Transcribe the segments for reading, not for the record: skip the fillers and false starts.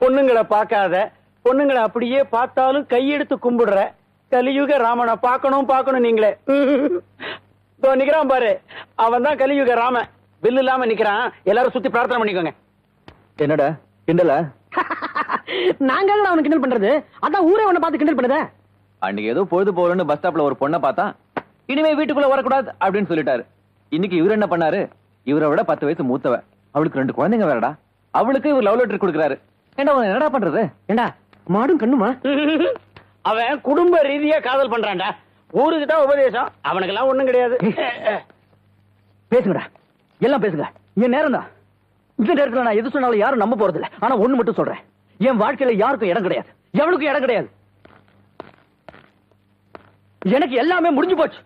பொண்ணுங்களை பார்க்காத, பொண்ணுங்களை அப்படியே பார்த்தாலும் கையெடுத்து கும்பிடுற கலியுக ராமனை பார்க்கணும் நீங்களே. நிக்கிறான் பாரு, அவன் தான் கலியுக ராமன். பில்லு இல்லாம நிக்கிறான். எல்லாரும் சுத்தி பிரார்த்தனை பண்ணிக்கோங்க. என்னடா கிண்டல? நாங்க அவனை கிண்டல் பண்றது, அதான் ஊரே அவனை பார்த்து கிண்டல் பண்ணத. அன்னைக்கு ஏதோ பொழுது போறன்னு பஸ் ஸ்டாப்ல ஒரு பொண்ணை பார்த்தா, இனிமே வீட்டுக்குள்ள வரக்கூடாது அப்படின்னு சொல்லிட்டாரு. இன்னைக்கு இவர் என்ன பண்ணாரு? இவரை விட 10 வயசு மூத்தவ, அவளுக்கு 2 குழந்தைங்க வேறடா. அவளுக்கு இவர் லவ் லெட்டர் கொடுக்குறாரு. என்னடா பண்றது? ஏண்டா மாடும் கண்ணுமா? அவன் குடும்ப ரீதியா காதல் பண்றான்டா. ஊருக்கு தான் உபதேசம், அவனுக்கு எல்லாம் ஒண்ணும் கிடையாது. பேசுங்கடா, எல்லாம் பேசுங்க. என் நேரம் தான். இந்த நேரத்துல நான் எது சொன்னாலும் யாரும் நம்ப போறது இல்ல. ஆனா ஒண்ணு மட்டும் சொல்றேன், என் வாழ்க்கையில யாருக்கும் இடம் கிடையாது, எவனுக்கும் இடம் கிடையாது. எனக்கு எல்லாமே முடிஞ்சு போச்சு.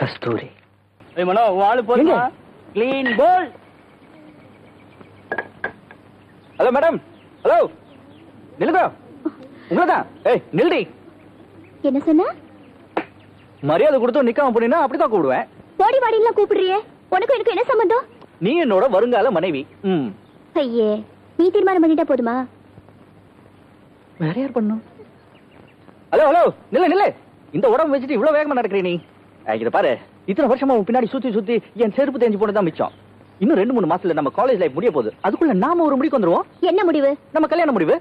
கஸ்தூரி மனோ, வாழு போதுமா? கிளீன் போல். ஹலோ மேடம், ஹலோ, நில்லுங்க. உங்களதான். ஏய் நில்டி. என்ன சொன்ன? மரியாதை கொடுத்து நிக்காம போனீங்கன்னா அப்படிதான் கூப்பிடுவேன். போடி வாடிலாம் கூப்பிடுறியே, உனக்கு எனக்கு என்ன சம்பந்தம்? நீ என்னோட வருங்கால மனைவி. ஐயே, நீ தீர்மானம் பண்ணிட்டா போதுமா? வேற யார் பண்ணும்? ஹலோ ஹலோ, நில்லு. இந்த உடம்பு வச்சுட்டு இவ்வளவு வேகமா நடக்கிறீ நீ? இத பாரு, இத்தனை வருஷமா பின்னாடி சுத்தி என் செருப்பு தேஞ்சு போனதான் மிச்சம். இன்னும் 2-3 மாசத்துல நம்ம காலேஜ் லைஃப் முடிய போகுது. அதுக்குள்ள நாம ஒரு முடிவுக்கு வந்துருவோம். என்ன முடிவு? நம்ம கல்யாண முடிவு.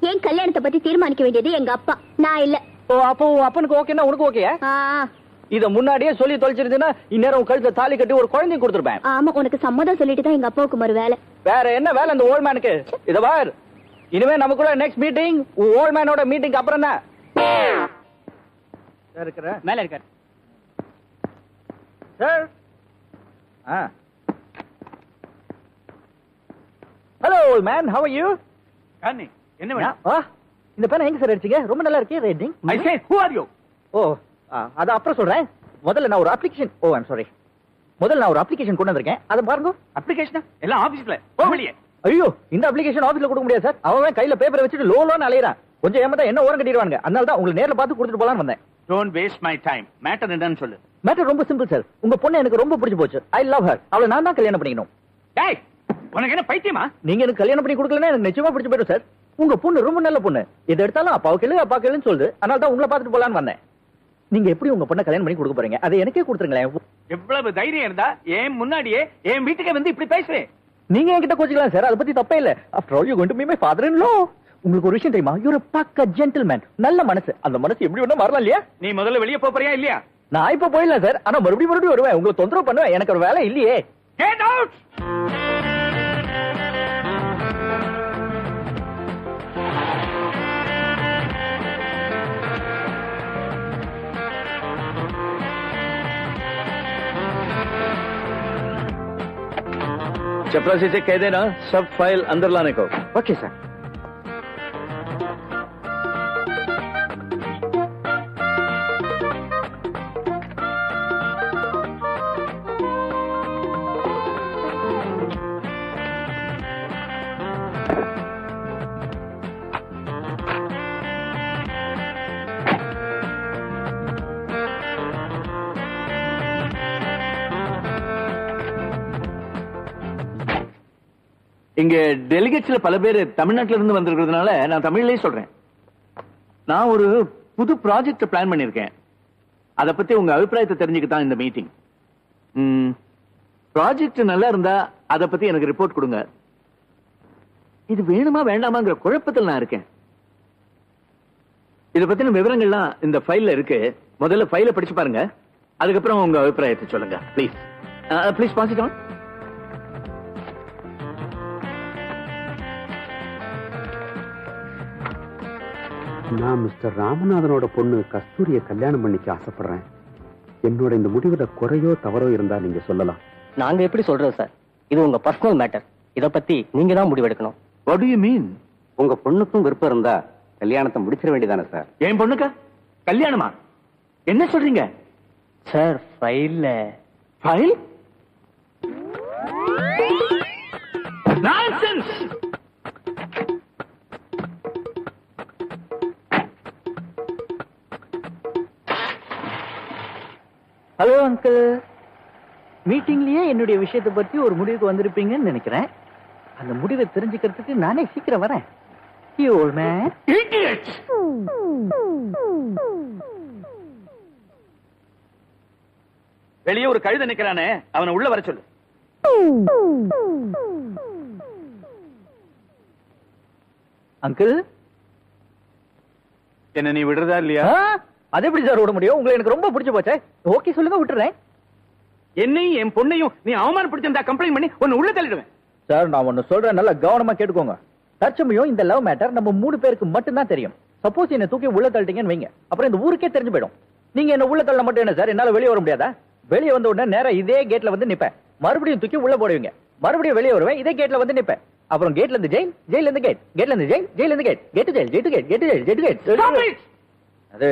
என் கல்யாணத்தை பத்தி தீர்மானிக்க வேண்டியது எங்க அப்பா, நான் இல்ல. ஓ, அப்போ அப்பனுக்கு ஓகேன்னா உனக்கு ஓகேயா? இத முன்னாடியே சொல்லி தொலைச்சிருந்தீங்கன்னா இந்நேரம் கழுத்தை தாலி கட்டி ஒரு குழந்தையும் கொடுத்துருப்பேன். ஆமா, உனக்கு சம்மதம் சொல்லிட்டு தான் எங்க அப்பாவுக்கு மறு வேலை. வேற என்ன வேலை அந்த ஓல்ட் மேனுக்கு? இத பார், இனிமே நமக்குள்ள நெக்ஸ்ட் மீட்டிங் ஓல்ட் மேனோட மீட்டிங் அப்புறம் தான். மேல இருக்காரு sir. Hello old man, how are you? என்ன வேணும்? இந்த பேனை எங்க சார் அடிச்சீங்க? ரொம்ப நல்லா இருக்கு rating. I say who are you? Oh, அத அப்புறம் சொல்றேன். முதல்ல நான் ஒரு அப்ளிகேஷன். O, I'm sorry. முதல்ல நான் ஒரு அப்ளிகேஷன் கொண்டு வந்திருக்கேன். அத பாருங்க. அப்ளிகேஷனா? எல்லாம் ஆபீஸ்ல. போ வெளியே. ஐயோ, இந்த அப்ளிகேஷன் ஆபீஸ்ல கொடுக்க முடியாது சார். அவன் கையில பேப்பரை வச்சுட்டு லோலோன்னு அலையறான். கொஞ்சம் ஏமாத்தா என்ன ஓரம் கட்டிடுவாங்க. அதனால தான் உங்களை நேர்ல பார்த்து கொடுத்துட்டு போலான்னு வந்தேன். Don't waste my time. Matter என்னன்னு சொல்லு. மேட்டர் ரொம்ப சிம்பிள் சார். உங்க பொண்ணு எனக்கு ரொம்ப பிடிச்சு போச்சு. I love her. அவளை நான் தான் கல்யாணம் பண்ணிக்கணும். டேய், உனக்கு என்ன பைத்தியமா? நீங்க எனக்கு கல்யாணம் பண்ணி கொடுக்கலன்னா எனக்கு நிச்சயமா பிடிச்சு போயிடும் சார். உங்க பொண்ணு ரொம்ப நல்ல பொண்ணு. எது எடுத்தாலும் அப்பாவுக்கு இல்ல அப்பாவுக்கு இல்லன்னு சொல்லுது. அதனால தான் உங்களை பார்த்துட்டு போலான்னு வந்தேன். நீங்க எப்படி உங்க பொண்ணை கல்யாணம் பண்ணி கொடுக்க போறீங்க? அதை எனக்கே கொடுத்துருங்களேன். எவ்வளவு தைரியம் இருந்தா என் முன்னாடியே என் வீட்டுக்கு வந்து இப்படி பேசுறேன்? நீங்க என்கிட்ட கோச்சிக்கலாம் சார், அதை பத்தி தப்பே இல்ல. After all you going to be my father in law. உங்களுக்கு ஒரு விஷயம் தெரியுமா? You are pakka gentleman. நல்ல மனசு. அந்த மனசு எப்படி வேணா மாறலாம் இல்லையா? நீ முதல்ல வெளியே போறியா இல்லையா? நான் இப்ப போயிடலாம் சார். ஆனா மறுபடியும் வருவேன். உங்களை தொந்தரவு பண்ணுவேன். எனக்கு ஒரு வேலை இல்லையே. Get out. चपरासी से कह देना सब फाइल अंदर लाने को. Okay sir. இங்க டெலிகேட்ஸ்ல பல பேர் தமிழ்நாட்டில இருந்து வந்திருக்கிறதுனால நான் தமிழ்லயே சொல்றேன். நான் ஒரு புது ப்ராஜெக்ட் பிளான் பண்ணிருக்கேன். அத பத்தி உங்க அபிப்பிராயத்தை தெரிஞ்சுக்கத்தான் இந்த மீட்டிங். ப்ராஜெக்ட் நல்லா இருந்தா அத பத்தி எனக்கு ரிப்போர்ட் கொடுங்க. இது வேணுமா வேண்டாமாங்கிற குழப்பத்தில் நான் இருக்கேன். இத பத்தின விவரங்கள்லாம் இந்த ஃபைல்ல இருக்கு. முதல்ல ஃபைலை படிச்சு பாருங்க. அதுக்கப்புறம் உங்க அபிப்பிராயத்தை சொல்லுங்க. Please please pass it on. நான் மிஸ்டர் ராமநாதனோட பொண்ணு கஸ்தூரிய கல்யாணம் பண்ணிக்க ஆசைப்படுறேன். என்னோட இந்த முடிவுல குறையோ தவறோ இருந்தா நீங்க சொல்லலாம். நாங்க எப்படி சொல்றது சார்? இது உங்க பர்சனல் மேட்டர். இத பத்தி நீங்க தான் முடிவெடுக்கணும். What do you mean? உங்க பொண்ணுக்கும் விருப்பம் இருந்தா கல்யாணத்தை முடிச்சிட வேண்டியதானே சார்? என் பொண்ணுக்கா கல்யாணமா? என்ன சொல்றீங்க சார்? ஃபைல்ல ஃபைல்? நான்சென்ஸ்! ஹலோ அங்கிள், மீட்டிங்லயே என்னுடைய விஷயத்தை பத்தி ஒரு முடிவுக்கு வந்திருப்பீங்கன்னு நினைக்கிறேன். அந்த முடிவை தெரிஞ்சுக்கிறதுக்கு நானே சீக்கிரம் வரேன். You old man. Idiot! வெளியே ஒரு கழுதை நிக்கிறானே, அவனை உள்ள வர சொல்லு. அங்கிள், என்ன நீ விடுறதா இல்லையா? அது எப்படி சார் விட முடியும்? உங்களை எனக்கு ரொம்ப பிடிச்சு போச்சே. ஓகே சொல்லுங்க, விட்டுறேன். என்னையும் என் பொண்ணையும் நீ அவமானப்படுத்திருந்தா கம்ப்ளைண்ட் பண்ணி உன்னை உள்ள தள்ளிடுவேன். சார், நான் ஒன்னு சொல்றேன், நல்லா கவனமா கேட்டுக்கோங்க. தற்சமயம் இந்த லவ் மேட்டர் நம்ம 3 பேருக்கு மட்டும் தான் தெரியும். சப்போஸ் என்ன தூக்கி உள்ள தள்ளிட்டீங்கன்னு வைங்க, அப்புறம் இந்த ஊருக்கே தெரிஞ்சு போயிடும். நீங்க என்ன உள்ள தள்ள மட்டும் என்ன சார், என்னால வெளியே வர முடியாதா? வெளியே வந்த உடனே நேரா இதே கேட்ல வந்து நிப்பேன். மறுபடியும் தூக்கி உள்ள போடுவீங்க. மறுபடியும் வெளியே வருவேன், இதே கேட்ல வந்து நிப்பேன். அப்புறம் கேட்ல இருந்து ஜெயில், ஜெயில இருந்து கேட், கேட்ல இருந்து ஜெயில், ஜெயில இருந்து gate, gate to jail, gate to gate, gate to jail, gate to gate. அது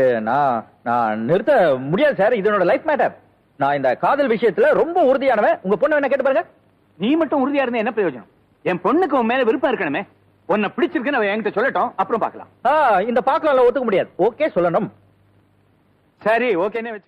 நான் நிறுத்த முடியாது சார். இது என்னோட லைஃப் மேட்டர். நான் இந்த காதல் விஷயத்துல ரொம்ப உறுதியானவன். உங்க பொண்ணு என்ன கேட்டு பாருங்க. நீ மட்டும் உறுதியா இருந்தா என்ன பிரயோஜனம்? என் பொண்ணுக்கு உன் மேல விருப்பம் இருக்கணுமே. உன்னை பிடிச்சிருக்குன்னு அவ என்கிட்ட சொல்லட்டும், அப்புறம் பார்க்கலாம். இந்த பாக்கலாம்ல ஒத்துக்க முடியாது. ஓகே சொல்லணும். சரி, ஓகேன்னு வச்சு